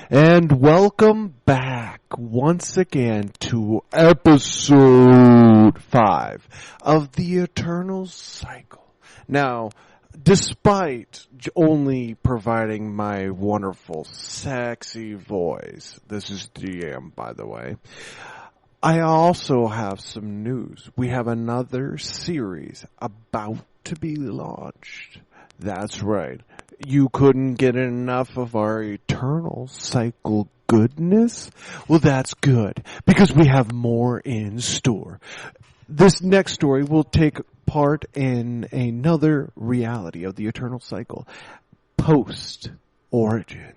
And welcome back once again to episode 5 of the Eternal Cycle. Now, despite only providing my wonderful, sexy voice, this is DM, by the way, I also have some news. We have another series about to be launched. That's right. You couldn't get enough of our Eternal Cycle goodness? Well, that's good, because we have more in store. This next story will take part in another reality of the Eternal Cycle, post-origin.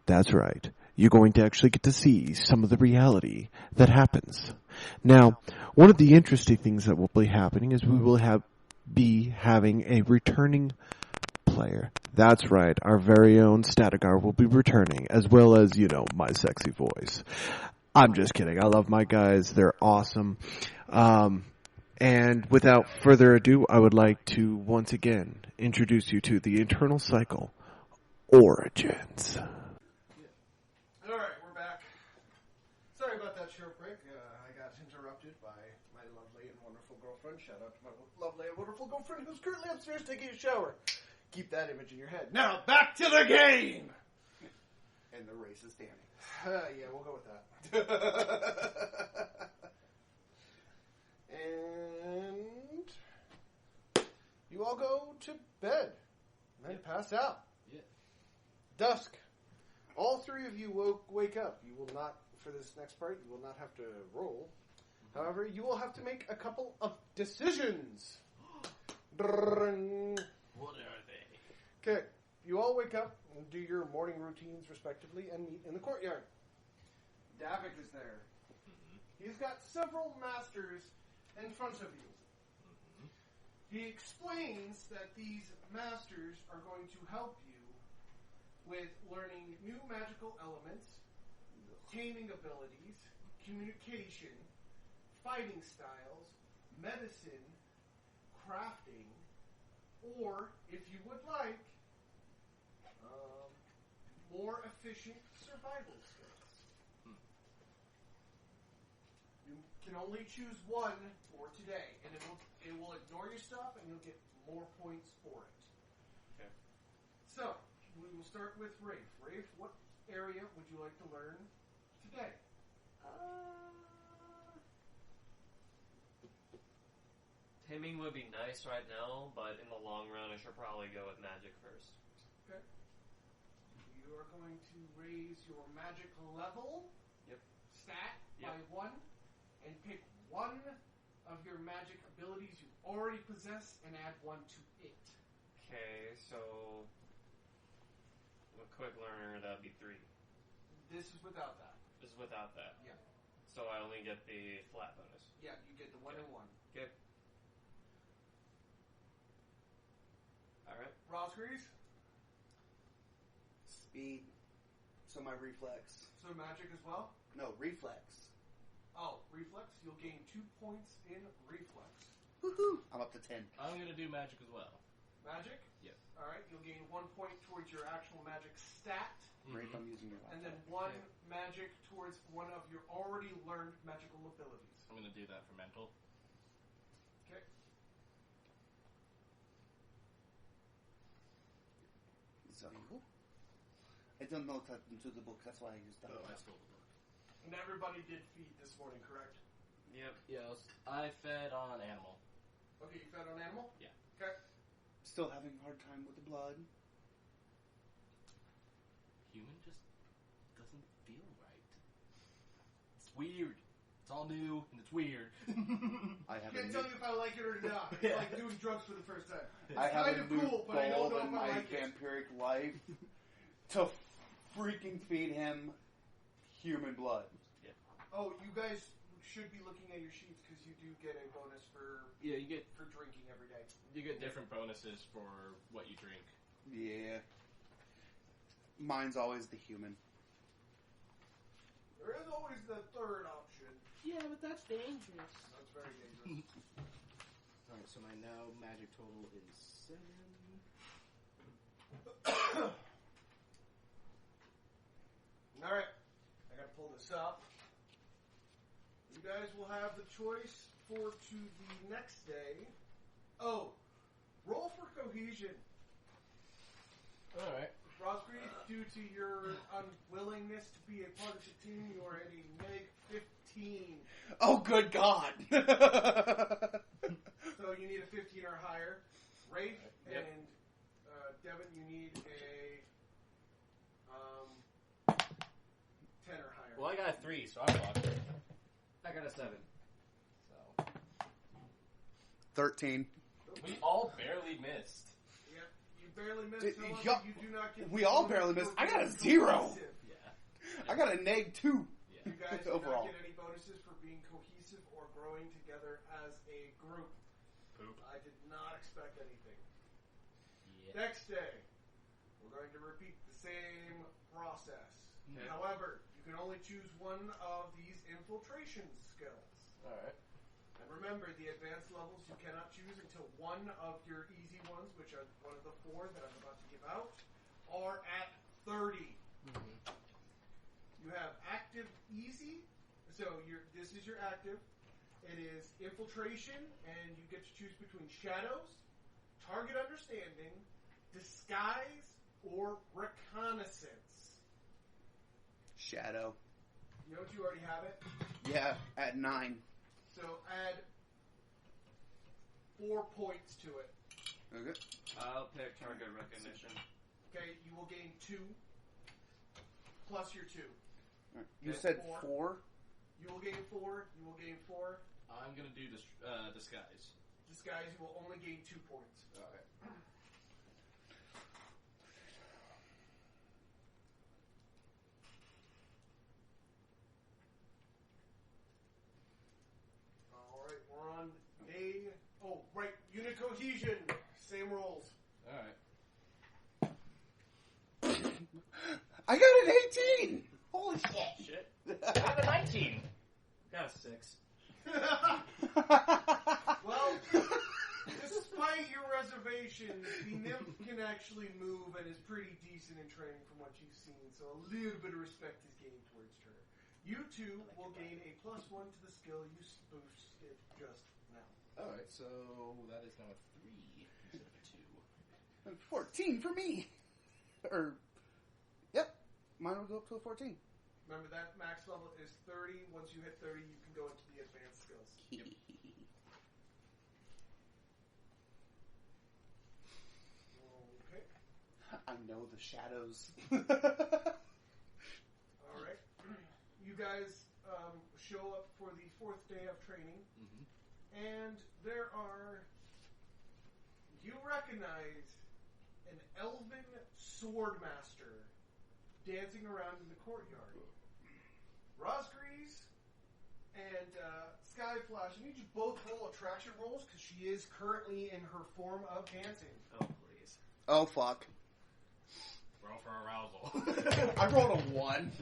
That's right. You're going to actually get to see some of the reality that happens. Now, one of the interesting things that will be happening is we will be having a returning player. That's right. Our very own Statigar will be returning, as well as, my sexy voice. I'm just kidding. I love my guys. They're awesome. And without further ado, I would like to once again introduce you to the Eternal Cycle Origins. Alright, we're back. Sorry about that short break. I got interrupted by my lovely and wonderful girlfriend. Shout out to my lovely and wonderful girlfriend who's currently upstairs taking a shower. Keep that image in your head. Now, back to the game! And the race is Danny. Yeah, we'll go with that. And you all go to bed. And then pass out. Yeah. Dusk. All three of you wake up. You will not, for this next part, you will not have to roll. However, you will have to make a couple of decisions. What are they? Okay, you all wake up and do your morning routines respectively and meet in the courtyard. Davik is there. Mm-hmm. He's got several masters in front of you. Mm-hmm. He explains that these masters are going to help you with learning new magical elements, taming abilities, communication, fighting styles, medicine, crafting, or, if you would like, more efficient survival skills. You can only choose one for today, and it will ignore your stuff, and you'll get more points for it. Okay. So, we will start with Rafe. Rafe, what area would you like to learn today? Taming would be nice right now, but in the long run, I should probably go with magic first. Okay. You are going to raise your magic level stat by 1 and pick one of your magic abilities you already possess and add 1 to it. Okay, so a quick learner, that'd be 3. This is without that. This is without that. Yeah. So I only get the flat bonus. Yeah, you get the 1 and 1. Okay. Alright. Rosgreaves? Speed. So my reflex. So magic as well? No, reflex. Oh, reflex? You'll gain 2 points in reflex. Woohoo! I'm up to 10. I'm going to do magic as well. Magic? Yes. Alright, you'll gain 1 point towards your actual magic stat. Great, I'm using your laptop. And then 1 magic towards one of your already learned magical abilities. I'm going to do that for mental. Okay. So, I don't know that into the book, that's why I used that. Oh, I stole the book. And everybody did feed this morning, correct? Yep. Yes, I fed on animal. Okay, you fed on animal? Yeah. Okay. Still having a hard time with the blood. Human just doesn't feel right. It's weird. It's all new and it's weird. I have Can't a tell new, you if I like it or not. It's like doing drugs for the first time. I have kind a of new cool, but I don't goal know in if I my like it. vampiric life to freaking feed him human blood. Oh, you guys should be looking at your sheets because you do get a bonus for Yeah, you get drinking every day. different bonuses for what you drink. Yeah. Mine's always the human. There is always the third option. Yeah, but that's dangerous. That's very dangerous. Alright, so my now magic total is 7. Alright. I gotta pull this up. You guys will have the choice to the next day. Oh, roll for cohesion. Alright. Rosgreed, due to your unwillingness to be a part of the team, you are at a neg 15. Oh, good God. So you need a 15 or higher. Rafe Yep. and Devin, you need a 10 or higher. Well, I got a 3, so I'm fucked. I got a 7. So 13. we all barely missed. Yep, you barely missed. Did- However, yup. you do not get. We all bonus barely for missed. I got a being 0. cohesive. Yeah. I got a neg 2. You guys do Overall. not get any bonuses for being cohesive or growing together as a group. Poop. I did not expect anything. Yeah. Next day, we're going to repeat the same process. Okay. However, you can only choose one of these infiltration skills. Alright. And remember, the advanced levels you cannot choose until one of your easy ones, which are one of the 4 that I'm about to give out, are at 30. You have active easy, so this is your active. It is infiltration, and you get to choose between shadows, target understanding, disguise, or reconnaissance. Shadow. You know what? You already have it. Yeah, at 9. So add 4 points to it. Okay. I'll pick target recognition. Okay, you will gain 2 plus your 2. You Okay, said 4. 4? You will gain 4. You will gain 4. I'm gonna do disguise. Disguise, you will only gain 2 points. Alright. Alright, we're on day... Oh, right, unit cohesion. Same rolls. Alright. I got an 18! Holy shit! Shit. I got a 19. Got a 6. Well, despite your reservations, the nymph can actually move and is pretty decent in training from what you've seen, so a little bit of respect is gained towards her. You two will gain a +1 to the skill you boosted just now. Alright, so that is now a 3 instead of a 2. 14 for me! Or, yep. Mine will go up to a 14. Remember, that max level is 30. Once you hit 30, you can go into the advanced skills. Okay. I know the shadows. Alright. You guys show up for the 4th day of training, and there are... You recognize an elven sword master dancing around in the courtyard. Rosgrees and Skyflash, I need you both roll attraction rolls because she is currently in her form of dancing. Oh, please. Oh, fuck. Roll for arousal. I rolled a 1.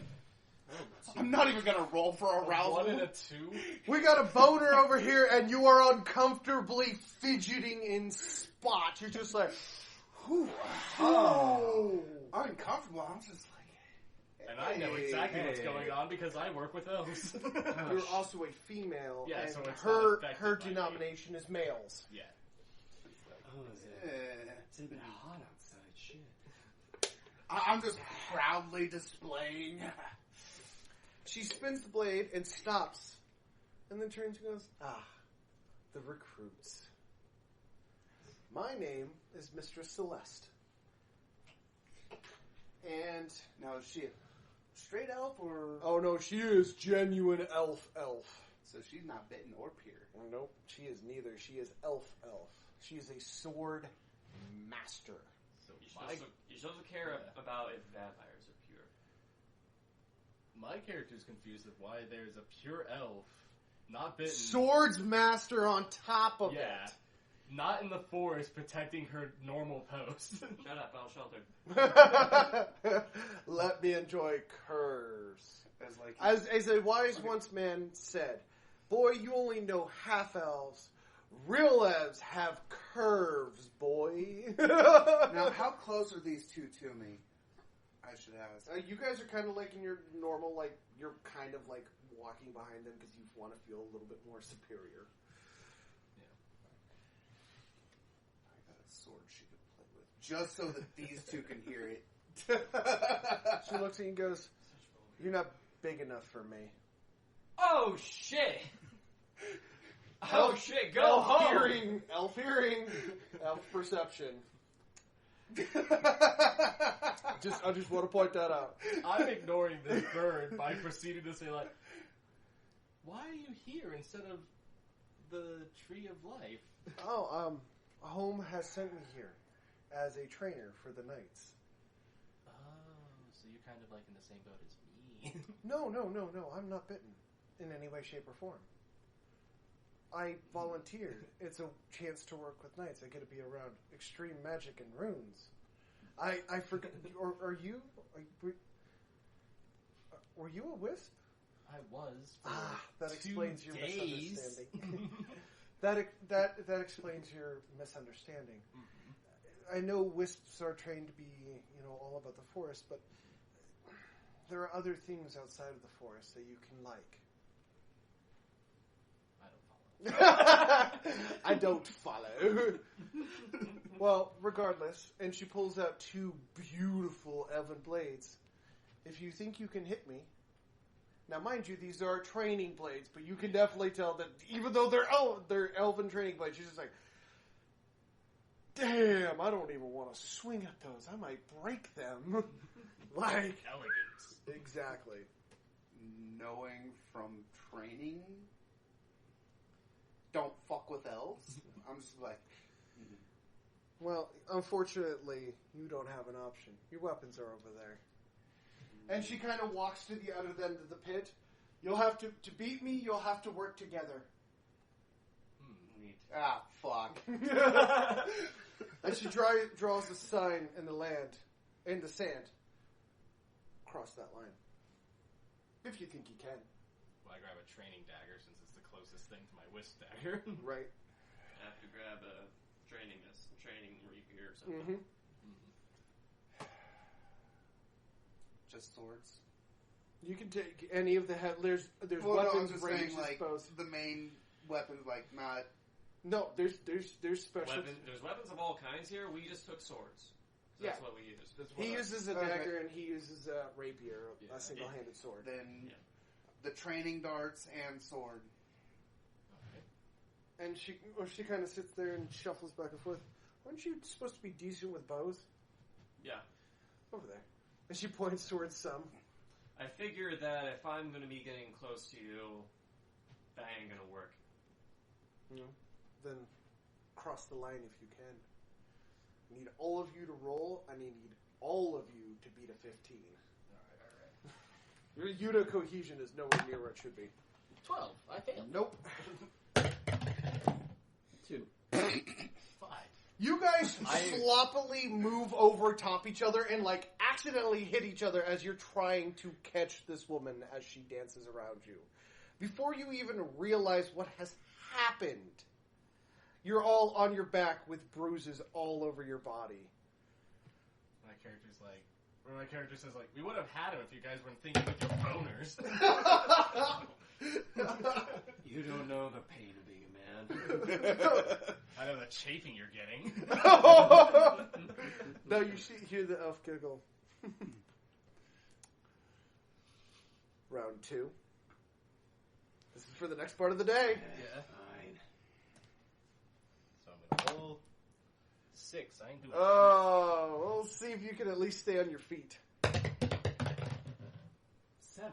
I'm not even gonna roll for arousal. 1 and a 2? We got a boner over here, and you are uncomfortably fidgeting in spots. You're just like, whew, Oh. Uncomfortable. I'm just like... And I know exactly what's Hey. going on because I work with elves. You're also a female, Yeah, and so it's her not affected her by me. denomination is males. Yeah. Oh, is it? It's a bit hot outside. Shit. I'm just proudly displaying. She spins the blade and stops, and then turns and goes, the recruits. My name is Mistress Celeste. And Now, is she a straight elf or... oh no, she is genuine elf. So she's not bitten or pure. Nope, she is neither. She is elf. She is a sword master. So You should also care about if vampires are pure. my character's confused of why there's a pure elf, not bitten. Swords master on top of Yeah. Not in the forest protecting her normal post. Shut up, I'll shelter. it. Let me enjoy curves. As like... As a wise once man said, boy, you only know half elves. Real elves have curves, boy. Now, how close are these two to me? I should ask. You guys are kind of like in your normal, like, you're kind of like walking behind them because you want to feel a little bit more superior. I got a sword she could play with. Just so that these two can hear it. She looks at you and goes, "You're not big enough for me." Oh shit! Oh shit! Go home. Elf hearing, elf perception. I just want to point that out. I'm ignoring this bird by proceeding to say, like, why are you here instead of the Tree of Life? Oh, Home has sent me here as a trainer for the knights. Oh, so you're kind of like in the same boat as me. No, I'm not bitten in any way, shape, or form. I volunteered. It's a chance to work with knights. I get to be around extreme magic and runes. I forgot. Are you? Were you a wisp? I was. For That 2 explains your days. misunderstanding. that explains your misunderstanding. Mm-hmm. I know wisps are trained to be, all about the forest, but there are other things outside of the forest that you can like. I don't follow. Well, regardless, and she pulls out 2 beautiful elven blades. If you think you can hit me, now mind you, these are training blades, but you can definitely tell that even though they're elven training blades, she's just like, damn, I don't even want to swing at those. I might break them. Like, Elegance. exactly. Knowing from training, don't fuck with elves. I'm just like, Well, unfortunately, you don't have an option. Your weapons are over there. And she kind of walks to the other end of the pit. You'll have to beat me, you'll have to work together. Neat. ah, fuck. And she draws a sign in the sand. Cross that line. If you think you can. Well, I grab a training dagger since it's the closest thing to my wisp dagger. Right. I have to grab a training rapier or something. Mm-hmm. Just swords. You can take any of the head. There's Well, no, I'm weapons, just ranges, saying, like, bows. the main weapons, like, not... No, there's special. There's weapons of all kinds here. We just took swords. So that's what we use. He uses a Okay. dagger and he uses a rapier, a single-handed sword. Then Yeah. the training darts and sword. And she kind of sits there and shuffles back and forth. Aren't you supposed to be decent with bows? Yeah. Over there. And she points towards some. I figure that if I'm going to be getting close to you, that ain't going to work. Then cross the line if you can. I need all of you to roll. I need all of you to beat a 15. Alright. Your Yuta cohesion is nowhere near where it should be. 12. I failed. Nope. 2. 5. You guys sloppily move over top each other and accidentally hit each other as you're trying to catch this woman as she dances around you. Before you even realize what has happened, you're all on your back with bruises all over your body. My character says, we would have had him if you guys weren't thinking with your boners. You don't know the pain of being a man. I know the chafing you're getting. Now you hear the elf giggle. Round 2. This is for the next part of the day. Yeah. Fine. So I'm going to roll 6. I ain't doing Oh, we'll see if you can at least stay on your feet. 7.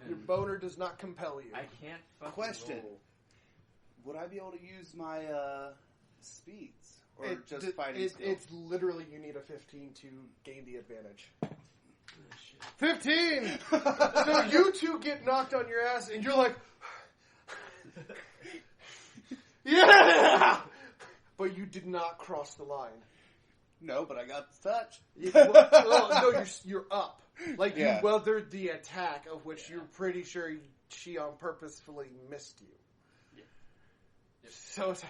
Your boner does not compel you. I can't fucking Question. roll. Would I be able to use my speeds? Or just It- fighting it- skill? It's literally you need a 15 to gain the advantage. 15! So you two get knocked on your ass and you're like, yeah! But you did not cross the line. No, but I got the touch. No, you're up. Yeah. You weathered the attack of which you're pretty sure she on purposefully missed you. Yep. So it's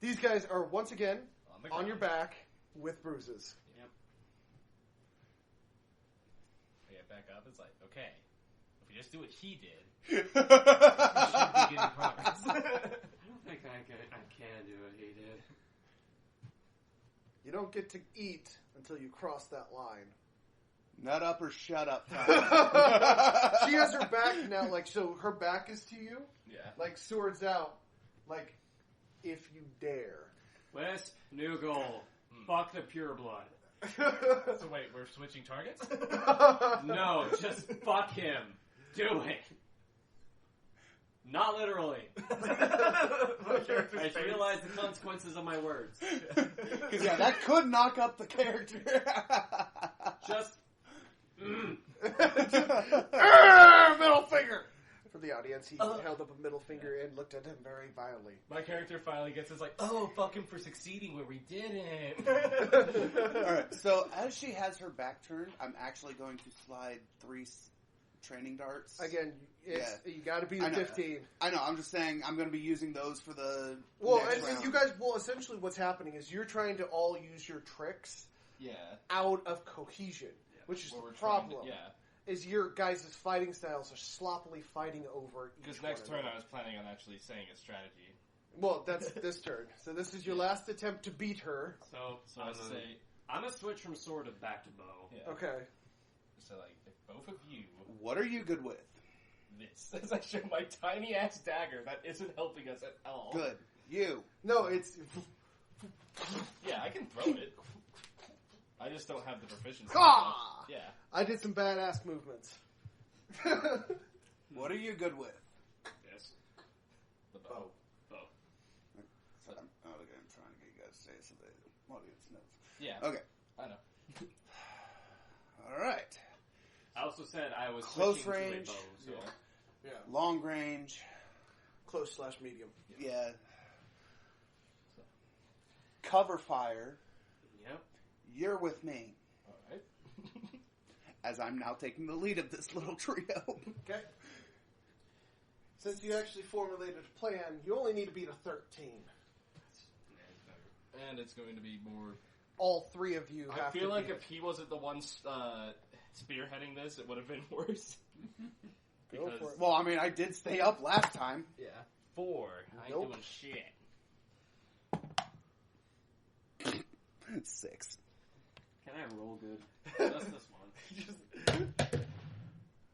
these guys are once again the on your ground. back with bruises. Yep. back up. It's like, okay, if we just do what he did, we should be getting progress. I don't think I can do what he did. You don't get to eat until you cross that line. Nut up or shut up time. She has her back now, like, so her back is to you, Yeah. like, swords out, like, if you dare. Wisp, new goal. Fuck the pure blood. So wait, we're switching targets? No, just fuck him. Do it. Not literally. I realize the consequences of my words. Because, yeah, that could knock up the character. Just... Middle finger! For the audience, he held up a middle finger and looked at him very violently. My character finally gets his like, oh, fuck him for succeeding where we didn't. Alright, so as she has her back turned, I'm actually going to slide 3 training darts. Again, you gotta be I the know. 15. I know, I'm just saying I'm going to be using those for the Well, next and round. you guys, essentially what's happening is you're trying to all use your tricks Yeah. out of cohesion, which is Well, the we're trying to- problem. yeah. Is your guys' fighting styles are sloppily fighting over each Because one next of turn them. I was planning on actually saying a strategy. Well, that's this turn. So this is your last attempt to beat her. So, So I say, I'm gonna switch from sword to back to bow. yeah. Okay. So like, if both of you, What are you good with? this, as I show my tiny ass dagger that isn't helping us at all. Good. You. No, it's... Yeah, I can throw it. I just don't have the proficiency. Ah! Yeah. I did some badass movements. What are you good with? Yes. The bow. Bow. So I'm trying to get you guys to say it so the audience knows. Yeah. Okay. I know. Alright. I also said I was Close switching range. to a bow. So. Yeah. Yeah. Long range. Close/medium. Yeah. Cover fire. Yep. You're with me. Alright. As I'm now taking the lead of this little trio. Okay. Since you actually formulated a plan, you only need to beat a 13. And it's going to be more... All 3 of you I have feel to like beat if he wasn't the one spearheading this, it would have been worse. Go Because for it. Well, I mean, I did stay up last time. yeah, 4. I ain't Nope. doing shit. 6. Can I roll good? Just this one.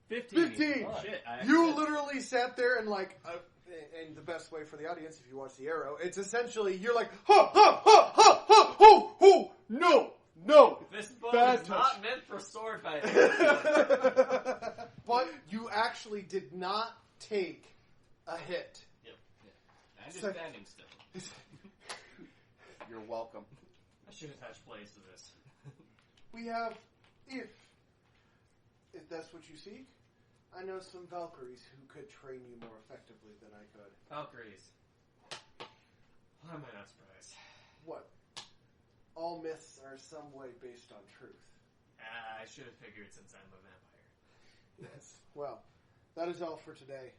15. 15! Oh, shit. I You actually- literally sat there and like, and the best way for the audience, if you watch the arrow, it's essentially you're like, ha ha ha ha ha ho ho no no. This bow Bad is touch. not meant for sword fighting. But you actually did not take a hit. I'm just So- standing still. You're welcome. I should attach plays to this. We have, if that's what you seek, I know some Valkyries who could train you more effectively than I could. Valkyries. Why am I not surprised? What? All myths are some way based on truth. I should have figured since I'm a vampire. Yes. Well, that is all for today.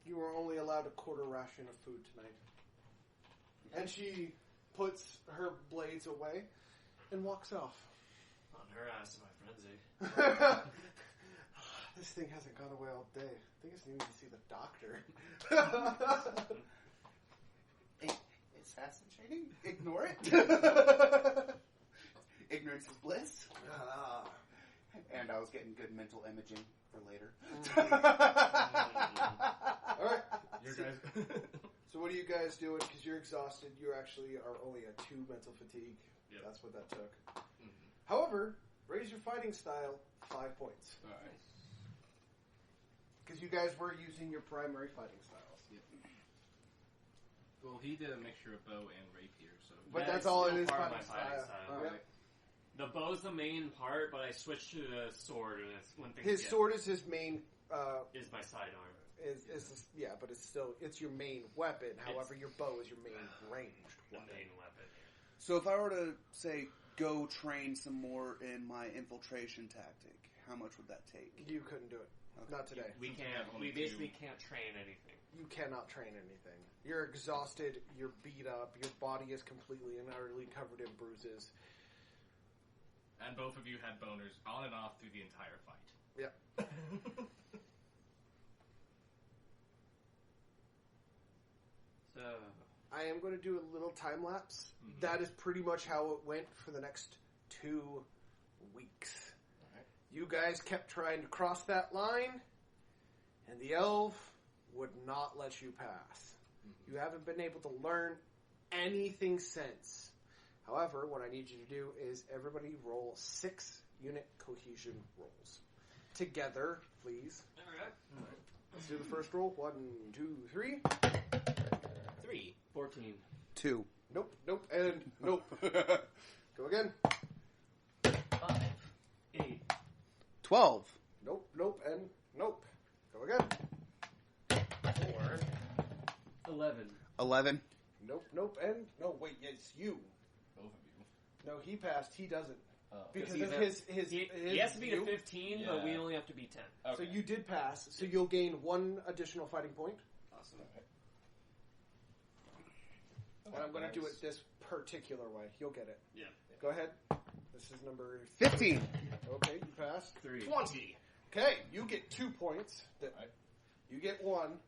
You are only allowed a quarter ration of food tonight. And she puts her blades away and walks off. On her ass, my frenzy. This thing hasn't gone away all day. I think it's needing to see the doctor. Assassin training? Ignore it. Ignorance is bliss. Ah. And I was getting good mental imaging for later. All right. Your guys... So what are you guys doing? Because you're exhausted. You actually are only at 2 mental fatigue. Yep. That's what that took. However, raise your fighting style 5 points. Alright. Because you guys were using your primary fighting styles. Well, he did a mixture of bow and rapier, so... But Yeah, that's it's all it still is part of fighting my fighting style. style. Alright. The bow's the main part, but I switched to the sword when things His get, sword is his main. is my sidearm. Yeah, but it's your main weapon. However, your bow is your main ranged The weapon. main weapon. So if I were to, say, go train some more in my infiltration tactic, how much would that take? You couldn't do it. Not today. We Since we can't. have only We basically can't train anything. You cannot train anything. You're exhausted. You're beat up. Your body is completely and utterly covered in bruises. And both of you had boners on and off through the entire fight. Yeah. So, I am going to do a little time lapse. That is pretty much how it went for the next 2 weeks. Alright. You guys kept trying to cross that line, and the elf would not let you pass. You haven't been able to learn anything since. However, what I need you to do is everybody roll 6 unit cohesion rolls. Together, please. alright. Let's do the first roll. 1, 2, 3. 3. 14. 2. Nope, and nope. Go again. 5. 8. 12. Nope, and nope. Go again. 4. 11. 11. Nope, and no. Wait, it's you. Both of you. No, he passed. He doesn't Oh. because he's of at- his. He has to be to you. 15, but we Yeah. only have to be 10. Okay. So you did pass. So you'll gain 1 additional fighting point. Awesome. And I'm going to do it this particular way. You'll get it. Yeah. Go ahead. This is number 15. Okay, you passed. 3. 20. Okay, you get 2 points. Right. You get 1.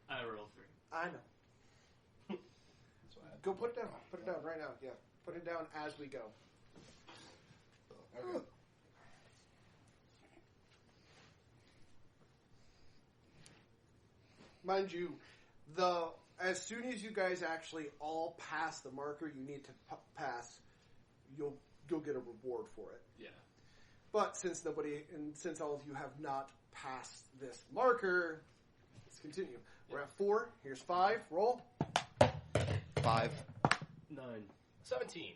I rolled 3. I know. So I had Go put it down. Put it down right now. Yeah, put it down as we go. Okay. Mind you, as soon as you guys actually all pass the marker you need to pass, you'll get a reward for it. Yeah. But since since all of you have not passed this marker, let's continue. We're at 4. Here's 5. Roll. 5. 9. 17.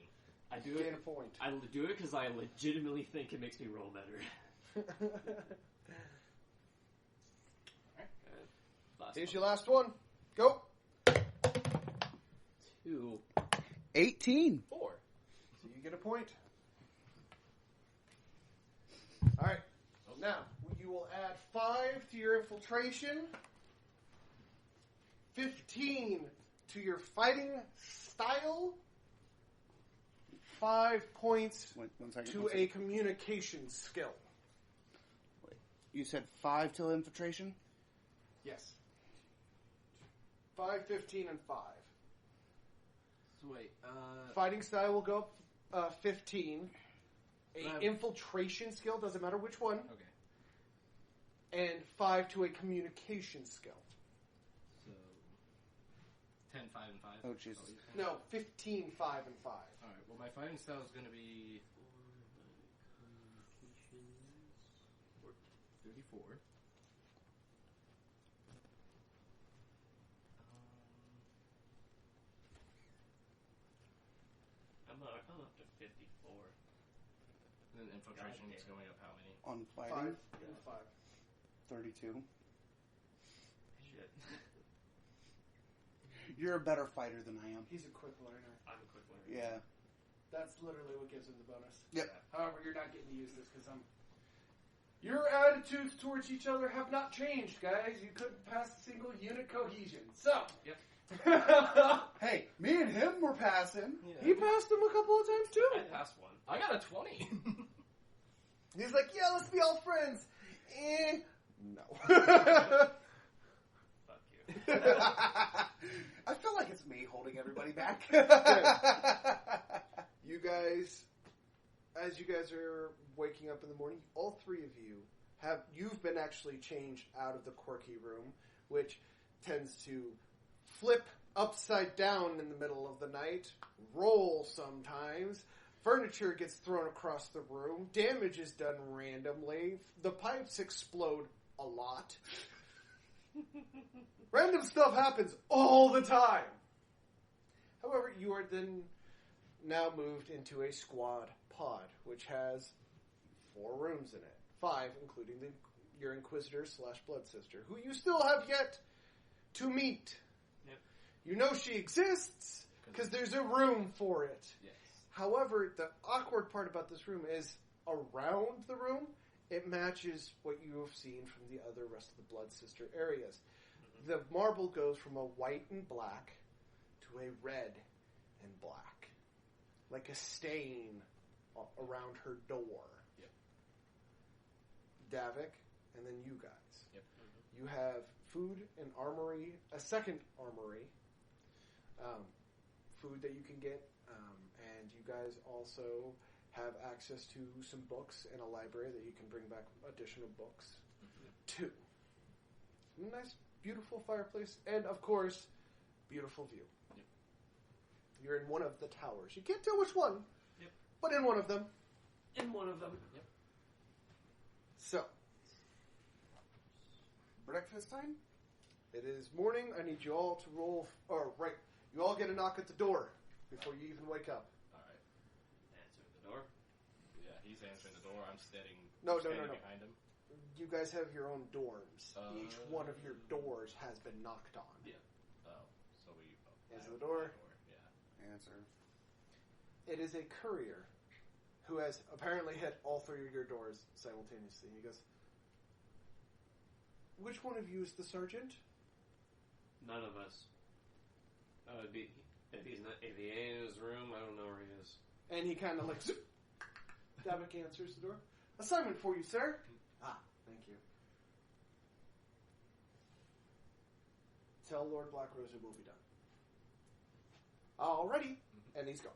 I do Gain a it. point. I do it because I legitimately think it makes me roll better. Last Here's one. your last one. Go. 2. 18. 4. So you get a point. All right. Now you will add 5 to your infiltration, 15 to your fighting style, 5 points One second. to one a second. communication skill. You said 5 till infiltration? Yes. 5, 15, and 5. So wait, Fighting style will go up 15. A Right. infiltration skill, doesn't matter which one, okay. and 5 to a communication skill. So 10, 5, and 5. Oh, Jesus. No, 15, 5, and 5. Alright, well my fighting style is going to be 34. I'm up to 54. Then infiltration is going up how many? On 5 fighting? and 5. 32. Shit. You're a better fighter than I am. He's a quick learner. I'm a quick learner. Yeah. That's literally what gives him the bonus. Yep. However, you're not getting to use this because I'm. Your attitudes towards each other have not changed, guys. You couldn't pass a single unit cohesion. So. Yep. Hey, me and him were passing. He passed him a couple of times too. I passed one. I got a 20. He's like, yeah, let's be all friends. No. Fuck you. I feel like it's me holding everybody back. You guys, as you guys are waking up in the morning, all 3 of you you've been actually changed out of the quirky room, which tends to flip upside down in the middle of the night, roll sometimes, furniture gets thrown across the room, damage is done randomly, the pipes explode a lot. Random stuff happens all the time. However, you are then now moved into a squad pod, which has 4 rooms in it. 5, including your Inquisitor / Blood Sister, who you still have yet to meet. Yep. You know she exists, because there's a room for it. Yes. However, the awkward part about this room is around the room, it matches what you have seen from the other rest of the Blood Sister areas. The marble goes from a white and black to a red and black. Like a stain around her door. Yep. Davik, and then you guys. Yep. You have food and armory, a second armory, food that you can get, and you guys also have access to some books and a library that you can bring back additional books to. Nice, beautiful fireplace, and of course, beautiful view. Yep. You're in one of the towers. You can't tell which one, Yep. but in one of them. In one of them. Yep. So, Breakfast time? it is morning. I need you all to roll, you all get a knock at the door before you even wake up. All right. Answer the door. Yeah, he's answering the door. I'm standing. No. behind him. You guys have your own dorms. Each one of your Oh. doors has been knocked on. Yeah. Oh, so we. Answer the door. Yeah. Answer. It is a courier who has apparently hit all three of your doors simultaneously. And he goes, "Which one of you is the sergeant?" None of us. If he ain't in his room, I don't know where he is. And he kind of like, Davik answers the door. "Assignment for you, sir." "Ah, thank you." "Tell Lord Blackrose it will be done." "Alrighty." And he's gone.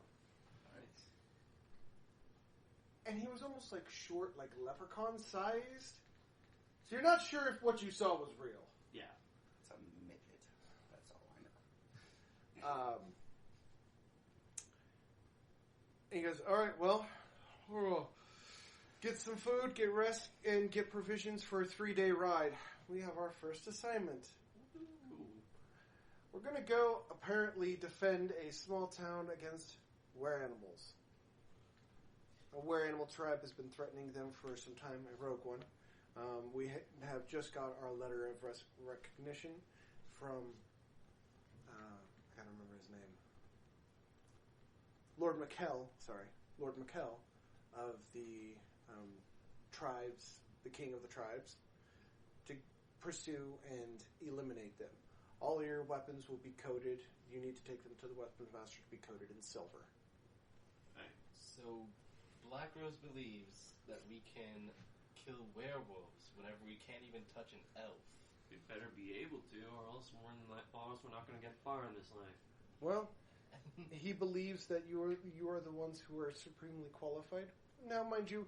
All right. And he was almost like short, like leprechaun sized. So you're not sure if what you saw was real. Yeah. It's a midget. That's all I know. And he goes, "Alright, well, we'll get some food, get rest, and get provisions for a 3-day ride. We have our first assignment. We're going to go, apparently, defend a small town against were-animals. A were-animal tribe has been threatening them for some time, a rogue one. We have just got our letter of recognition from, I can't remember his name, Lord McKell of the tribes, the king of the tribes, to pursue and eliminate them. All your weapons will be coated. You need to take them to the weapons master to be coated in silver." So, Blackrose believes that we can kill werewolves whenever we can't even touch an elf. We better be able to, or else we're not going to get far in this life. Well, he believes that you are the ones who are supremely qualified. Now, mind you,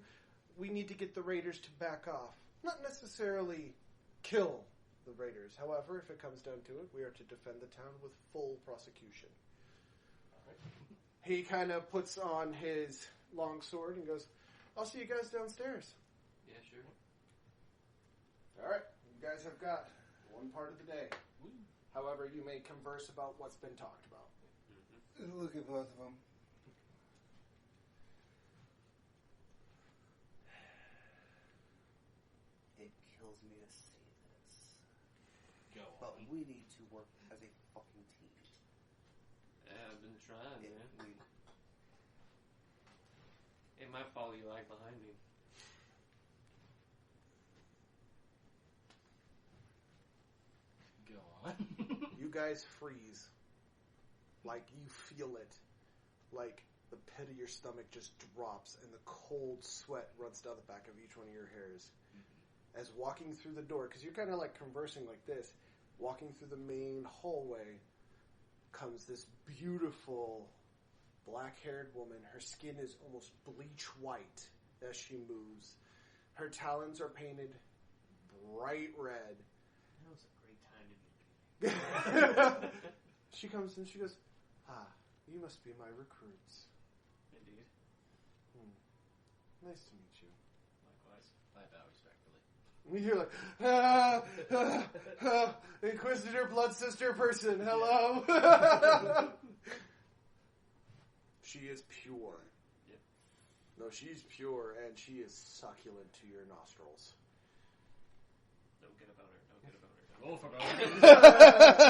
we need to get the raiders to back off. Not necessarily kill the raiders. However, if it comes down to it, we are to defend the town with full prosecution. He kind of puts on his long sword and goes, "I'll see you guys downstairs." Yeah, sure. All right, you guys have got one part of the day. However, you may converse about what's been talked about. Look at both of them. It kills me to say this, Go but on. we need to work as a fucking team. Yeah, I've been trying, If man. we It might follow you like behind me. Go on. You guys freeze. Like you feel it. Like the pit of your stomach just drops and the cold sweat runs down the back of each one of your hairs. As walking through the door, because you're kind of like conversing like this, walking through the main hallway comes this beautiful black-haired woman. Her skin is almost bleach white as she moves. Her talons are painted bright red. That was a great time to be. She comes in, she goes, "Ah, you must be my recruits. Indeed. Nice to meet you." Likewise. I bow respectfully. And you're like, Inquisitor, blood sister person, hello. She is pure. Yep. No, she's pure, and she is succulent to your nostrils. Don't get about her. Don't get about her. Roll for both.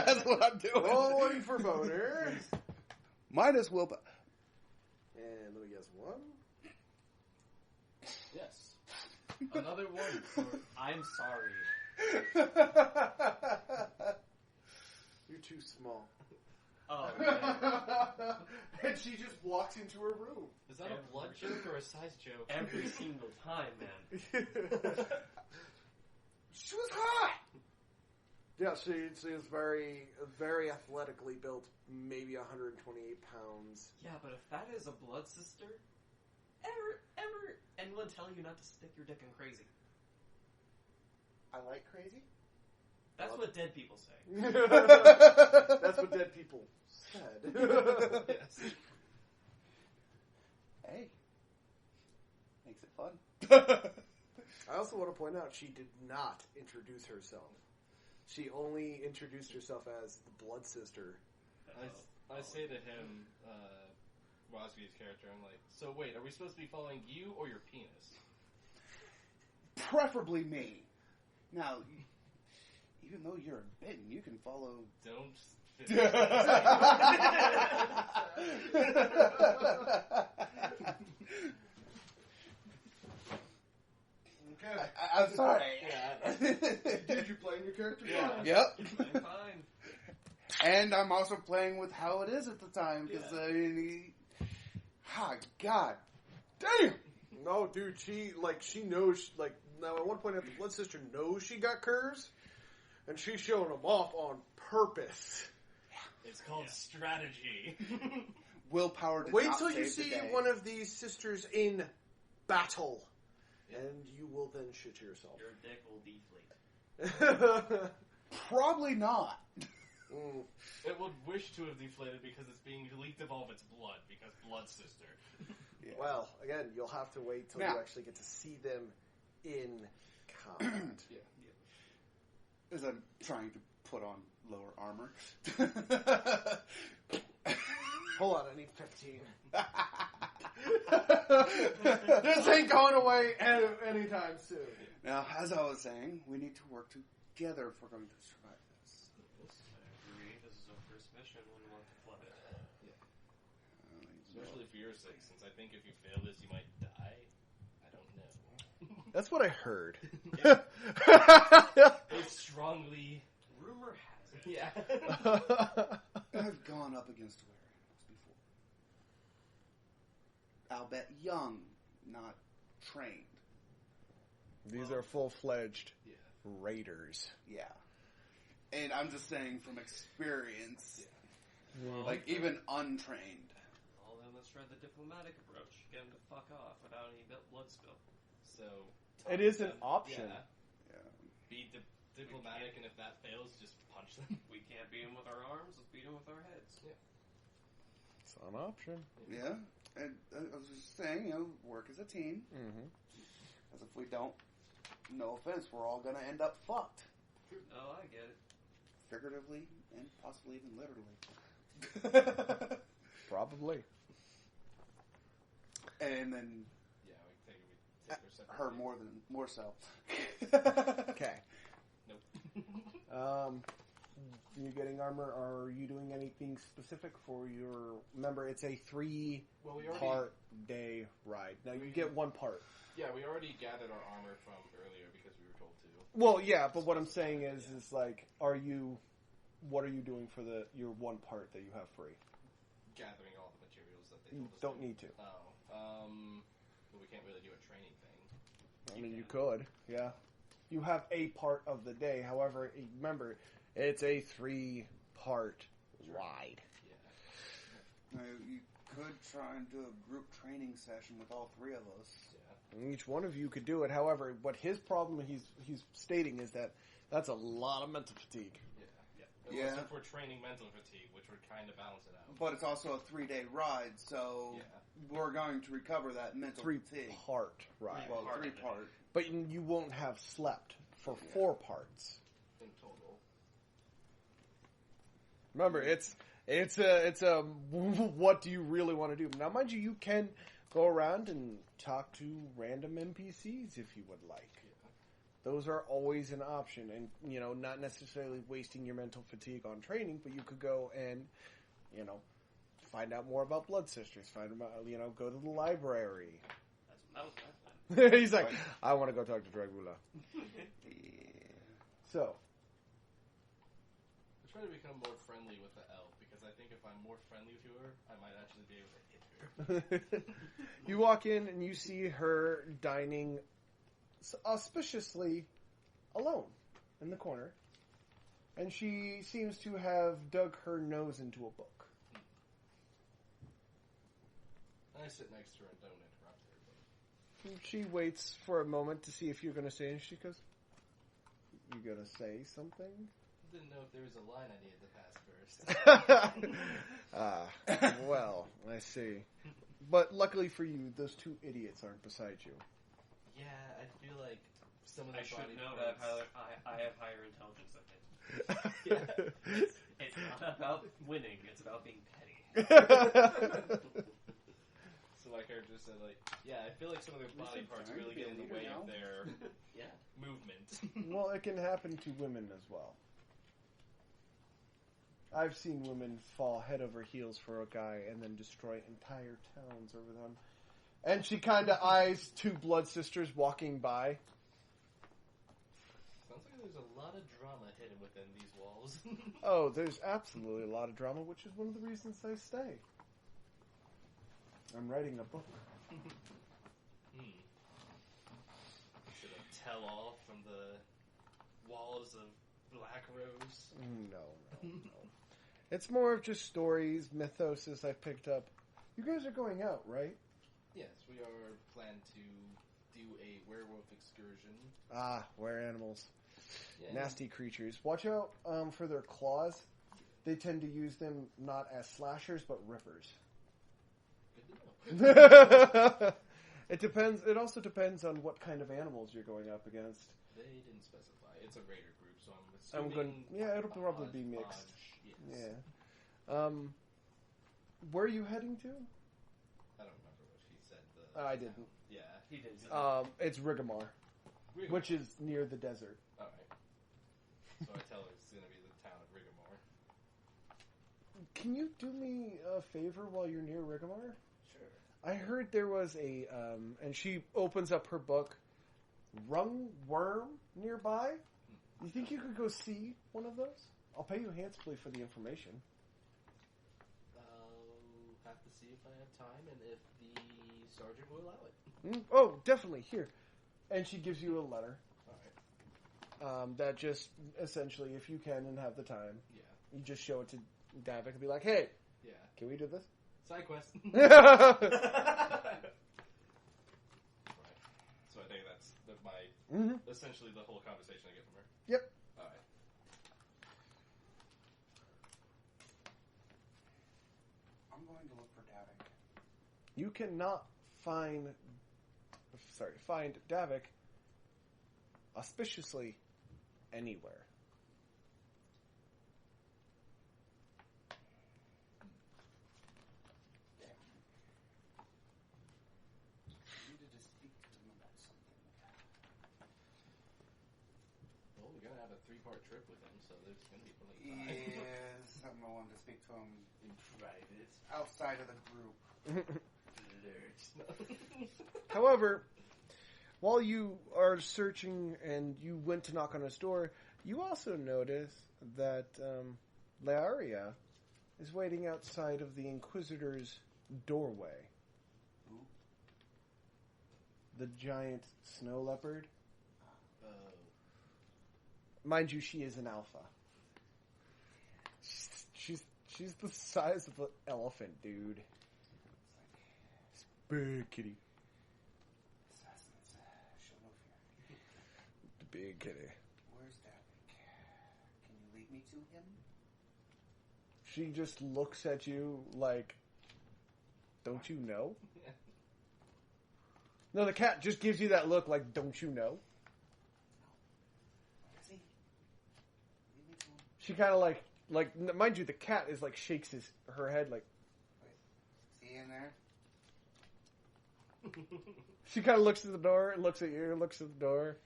That's what I'm doing. Rolling for boner. Minus willpower. And let me guess, 1. Yes. Another one for I'm sorry. You're too small. Oh, man. And she just walks into her room. Is that a blood joke or a size joke? Every single time, man. She was hot. Yeah, she's very, very athletically built, maybe 128 pounds. Yeah, but if that is a blood sister, ever anyone tell you not to stick your dick in crazy? I like crazy. That's what dead people say. That's what dead people said. Yes. Hey, makes it fun. I also want to point out she did not introduce herself. She only introduced herself as the blood sister. I say to him, Rosby's character, I'm like, so wait, are we supposed to be following you or your penis? Preferably me. Now, even though you're bitten, you can follow. Don't. Okay. I'm sorry. Did you play in your character? Yeah. Yep. I'm fine. And I'm also playing with how it is at the time because God damn. No, dude, she knows, now at one point the blood sister knows she got curves, and she's showing them off on purpose. It's called strategy. Willpower. Did Wait not till you save the see day. one of these sisters in battle, and you will then shit yourself. Your dick will deflate. Probably not. Mm. It would wish to have deflated because it's being leaked of all of its blood, because blood sister. Yeah. Well, again, you'll have to wait till Now- you actually get to see them in combat. As I'm trying to put on lower armor. Hold on, I need 15. This ain't going away anytime soon. Now, as I was saying, we need to work together if we're going to survive this. I agree. This is our first mission. We want to flood it. Especially for your sake, since I think if you fail this, you might die. I don't know. That's what I heard. It's strongly... Rumor has it. Yeah. I've gone up against were-animals before. Albeit young, not trained. These are full-fledged Yeah. raiders. Yeah. And I'm just saying from experience, Well, like even untrained. Well, then let's try the diplomatic approach. Get him to fuck off without any blood spill. So... It is an option. Yeah. Yeah. Be diplomatic, and if that fails, just punch them. We can't beat him with our arms. Let's beat him with our heads. It's an option. Yeah. And I was just saying, work as a team. Mm-hmm. Because if we don't, no offense, we're all going to end up fucked. Oh, I get it. Figuratively and possibly even literally. Probably. And then Yeah, we take her separately. her more so. Okay. Nope. You getting armor? Are you doing anything specific for your? Remember, it's a 3-part Well, we already... day ride. Now you get one part. Yeah, we already gathered our armor from earlier because we were told to. Well, yeah, but what I'm saying is like, what are you doing for your one part that you have free? Gathering all the materials that they You told us don't to. need to. But we can't really do a training thing. I mean, you could, yeah. You have a part of the day. However, remember, it's a 3-part ride. Yeah. You could try and do a group training session with all 3 of us. Yeah. And each one of you could do it. However, what his problem he's stating is that that's a lot of mental fatigue. Unless Yeah. if we're training mental fatigue, which would kind of balance it out. But it's also a 3-day ride, so we're going to recover that mental fatigue. 3-part ride. Well, Part of the 3-part. But you won't have slept for 4 parts. In total. Remember, it's a what do you really want to do? Now, mind you, you can go around and talk to random NPCs if you would like. Those are always an option, and not necessarily wasting your mental fatigue on training, but you could go and find out more about Blood Sisters. Find about go to the library. That was my plan. He's like, I want to go talk to Dragula. So, try to become more friendly with the elf because I think if I'm more friendly to her, I might actually be able to hit her. You walk in and you see her dining auspiciously alone in the corner. And she seems to have dug her nose into a book. I sit next to her and don't interrupt her. But... She waits for a moment to see if you're going to say anything. She goes, "You going to say something?" Didn't know if there was a line I needed to pass first. Well, I see. But luckily for you, those two idiots aren't beside you. Yeah, I feel like some of the I should body know parts... that I have higher intelligence than him. Yeah. It's not about winning, it's about being petty. So my character said, like, yeah, I feel like some of their body parts really get in the way of their movement. Well, it can happen to women as well. I've seen women fall head over heels for a guy and then destroy entire towns over them. And she kind of eyes two blood sisters walking by. Sounds like there's a lot of drama hidden within these walls. Oh, there's absolutely a lot of drama, which is one of the reasons I stay. I'm writing a book. Should I tell all from the walls of Black Rose? No. It's more of just stories, mythoses I've picked up. You guys are going out, right? Yes, we are planned to do a werewolf excursion. Ah, were animals. Yeah. Nasty creatures. Watch out for their claws. They tend to use them not as slashers, but rippers. Good to know. It depends. It also depends on what kind of animals you're going up against. They didn't specify. It's a raider group, so I'm assuming... It'll probably be mixed. Yes. Yeah. Where are you heading to? I don't remember what she said. I didn't. Yeah. He did. It's Rigomar, which is near the desert. Alright. So I tell her it's going to be the town of Rigomar. Can you do me a favor while you're near Rigomar? Sure. I heard there was a, and she opens up her book, Rung Worm nearby. You think you could go see one of those? I'll pay you handsomely for the information. I'll have to see if I have time and if the sergeant will allow it. Oh, definitely. Here. And she gives you a letter. Alright. That just, essentially, if you can and have the time, Yeah. you just show it to Davik and be like, hey, Yeah. can we do this? Side quest. Right. So I think that's my essentially the whole conversation I get from her. Yep. Alright. I'm going to look for Davik. You cannot find Davik auspiciously anywhere. I needed to speak to him about something. Well, we're gonna have a 3-part trip with him, so there's gonna be plenty of time. Yeah, something I wanted to speak to him In private. outside of the group. However, while you are searching and you went to knock on his door, you also notice that Learia is waiting outside of the Inquisitor's doorway. Who? The giant snow leopard. Oh. Mind you, she is an alpha. She's the size of an elephant, dude. It's big kitty. Assassins. Show no fear. The big kitty. Where's Davik? Can you lead me to him? She just looks at you like, don't you know? No, the cat just gives you that look like, don't you know? Where is he? Lead me to him. She kind of like, mind you, the cat is like shakes her head like. Wait, is he in there? She kind of looks at the door, and looks at you, looks at the door.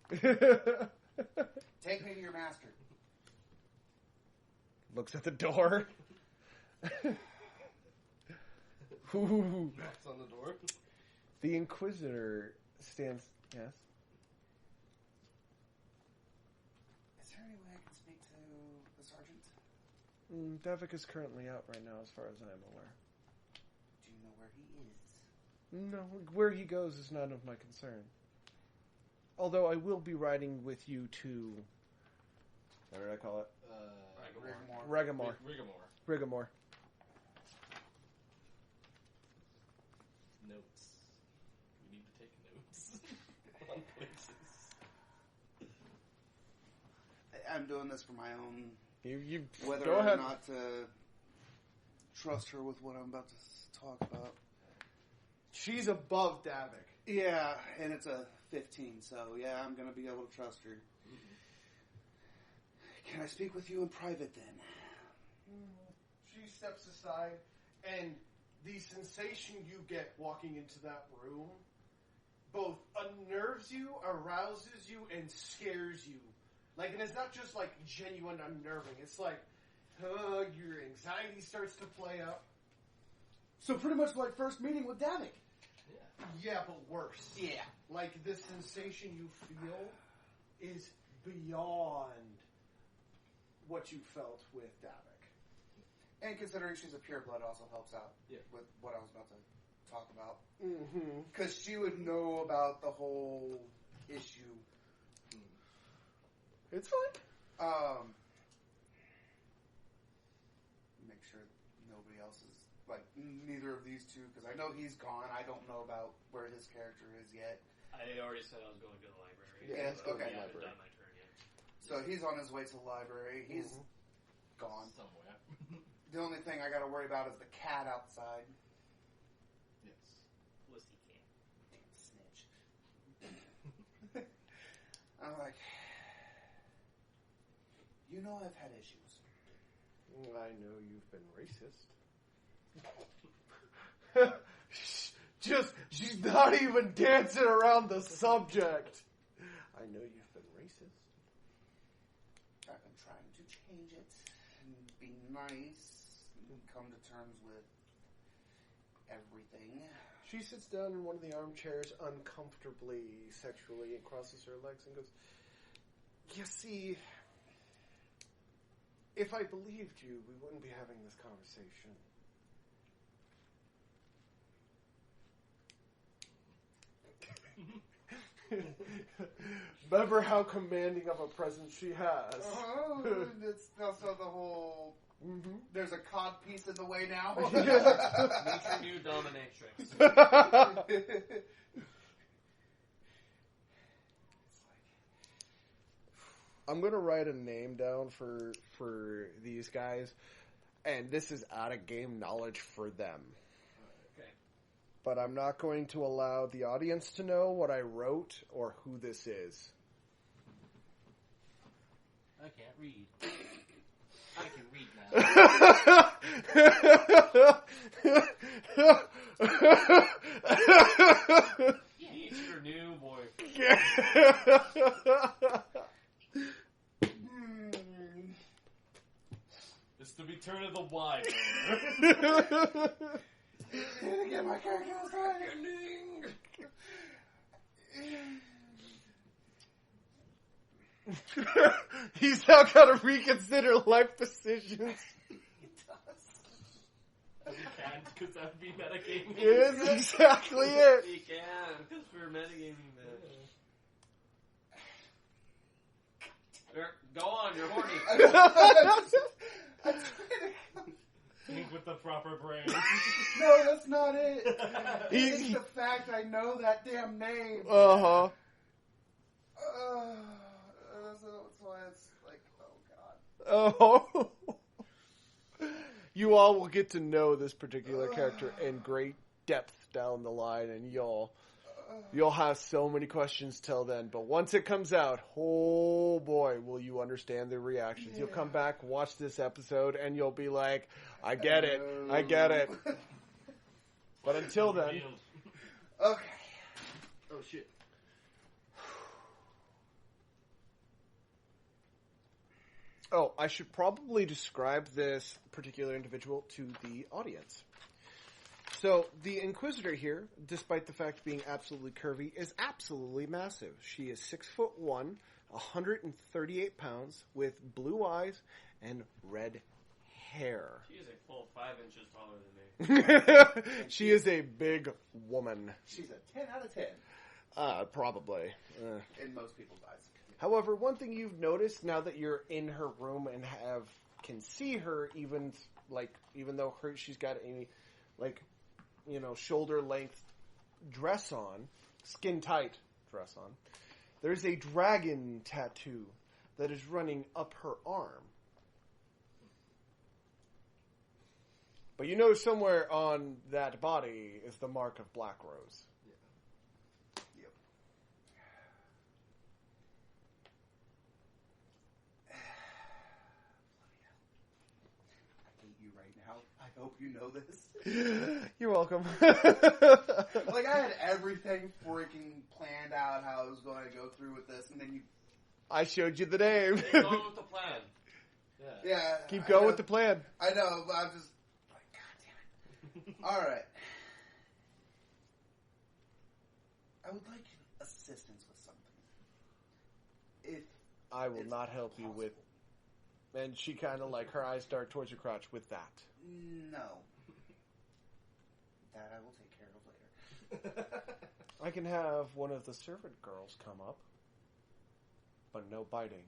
Take me to your master. Looks at the door. Ooh. Knocks on the door. The Inquisitor stands. Yes. Is there any way I can speak to the sergeant? Davik is currently out right now, as far as I'm aware. Do you know where he is? No, where he goes is none of my concern. Although I will be riding with you to... What did I call it? Riggamore. Riggamore. Notes. We need to take notes on places. I'm doing this for my own... You Whether go or ahead. not to trust her with what I'm about to talk about. She's above Davik. Yeah, and it's a 15, so yeah, I'm going to be able to trust her. Can I speak with you in private then? She steps aside, and the sensation you get walking into that room both unnerves you, arouses you, and scares you. Like, and it's not just like genuine unnerving. It's like, your anxiety starts to play up. So pretty much like first meeting with Davik. Yeah, but worse. Yeah. Like, the sensation you feel is beyond what you felt with Davik. And considering she's a pureblood also helps out Yeah. with what I was about to talk about. Mm-hmm. Because she would know about the whole issue. It's fine. Make sure nobody else is, like, neither of these two, because I know he's gone. I don't know about where his character is yet. I already said I was going to go to the library. Yeah, so okay. I haven't done my turn yet. So he's on his way to the library. He's gone. Somewhere. The only thing I got to worry about is the cat outside. Yes. Pussy cat. Damn snitch. I'm like, you know I've had issues. I know you've been racist. She's not even dancing around the subject. I know you've been racist. I've been trying to change it and be nice and come to terms with everything. She sits down in one of the armchairs uncomfortably sexually and crosses her legs and goes, you see, if I believed you, we wouldn't be having this conversation. Remember how commanding of a presence she has. It's also the whole, there's a cod piece in the way now. Meet your new dominatrix. I'm gonna write a name down for these guys, and this is out of game knowledge for them. Okay. But I'm not going to allow the audience to know what I wrote or who this is. I can't read. I can read now. Meet your new boyfriend. It's the return of the wild. Get my character He's now got to reconsider life decisions. You can't, because that would be metagaming. Is exactly it. You can, because we're metagaming this. Go on, you're horny. Think with the proper brain. No, that's not it. He's- It's the fact I know that damn name. Uh-huh. So that's why it's like, oh god. Oh. You all will get to know this particular character in great depth down the line, and you'll have so many questions till then. But once it comes out, oh boy, will you understand the reactions. Yeah. You'll come back, watch this episode, and you'll be like, I get it. I get it. But until then... Okay. Oh shit. Oh, I should probably describe this particular individual to the audience. So, the Inquisitor here, despite the fact of being absolutely curvy, is absolutely massive. She is 6'1", 138 pounds, with blue eyes and red hair. She is a full 5 inches taller than me. She is a big woman. She's a 10 out of 10 Probably. in most people's eyes. However, one thing you've noticed now that you're in her room and can see her, even though she's got a shoulder length dress on, skin tight dress on, there's a dragon tattoo that is running up her arm. But you know somewhere on that body is the mark of Black Rose. Yep. I hate you right now. I hope you know this. You're welcome. Like, I had everything freaking planned out how I was going to go through with this, and then you... I showed you the name. Keep going with the plan. Yeah. Keep going with the plan. I know, but I'm just... like, God damn it. Alright. I would like assistance with something. If I will it's not help you with... And she kind of her eyes dart towards your crotch with that. No. That I will take care of later. I can have one of the servant girls come up, but no biting.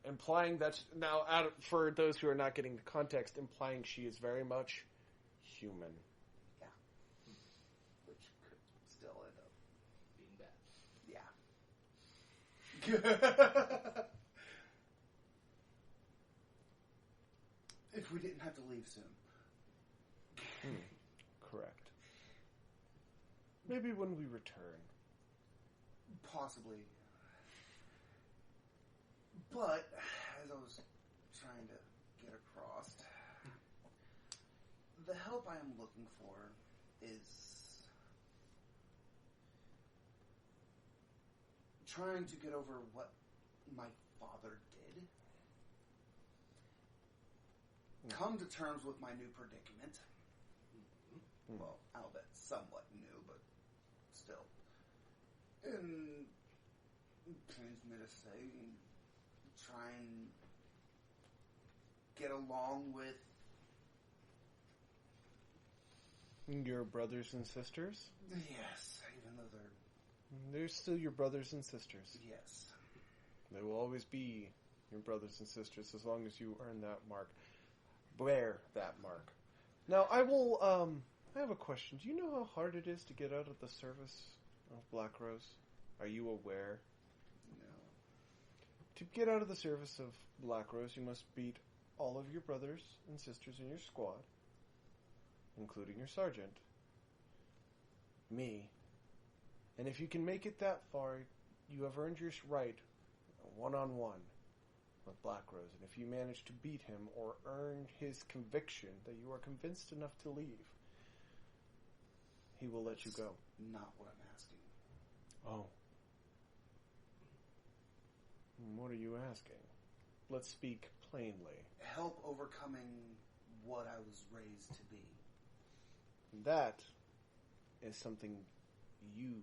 Implying that's now for those who are not getting the context, implying she is very much human. Yeah. Which could still end up being bad. Yeah. If we didn't have to leave soon. Correct. Maybe when we return. Possibly. But, as I was trying to get across, the help I am looking for is trying to get over what my father did. Come to terms with my new predicament. Well, I'll bet somewhat new, but still. And pains me to say, try and get along with Your brothers and sisters? yes, even though They're still your brothers and sisters. yes. They will always be your brothers and sisters as long as you earn that mark. Bear that mark. Now, I have a question. Do you know how hard it is to get out of the service of Black Rose? Are you aware? No. To get out of the service of Black Rose, you must beat all of your brothers and sisters in your squad, including your sergeant, me. And if you can make it that far, you have earned your right one-on-one with Black Rose. And if you manage to beat him or earn his conviction that you are convinced enough to leave, he will let you go. Not what I'm asking. Oh. What are you asking? Let's speak plainly. Help overcoming what I was raised to be. That is something you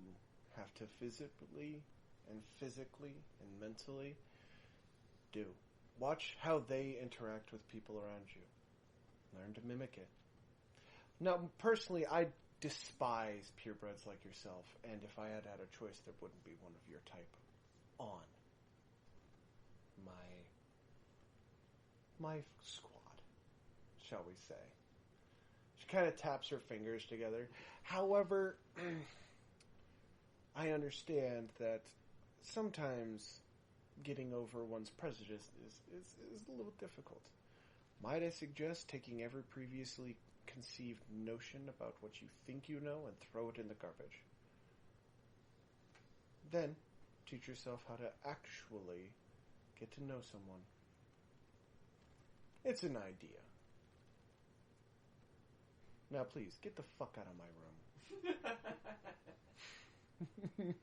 have to physically and mentally do. Watch how they interact with people around you. Learn to mimic it. Now, personally, I despise purebreds like yourself, and if I had had a choice, there wouldn't be one of your type on my squad, shall we say. She kind of taps her fingers together. However, I understand that sometimes getting over one's prejudice is a little difficult. Might I suggest taking every previously conceived notion about what you think you know and throw it in the garbage? Then, teach yourself how to actually get to know someone. It's an idea. Now please, get the fuck out of my room.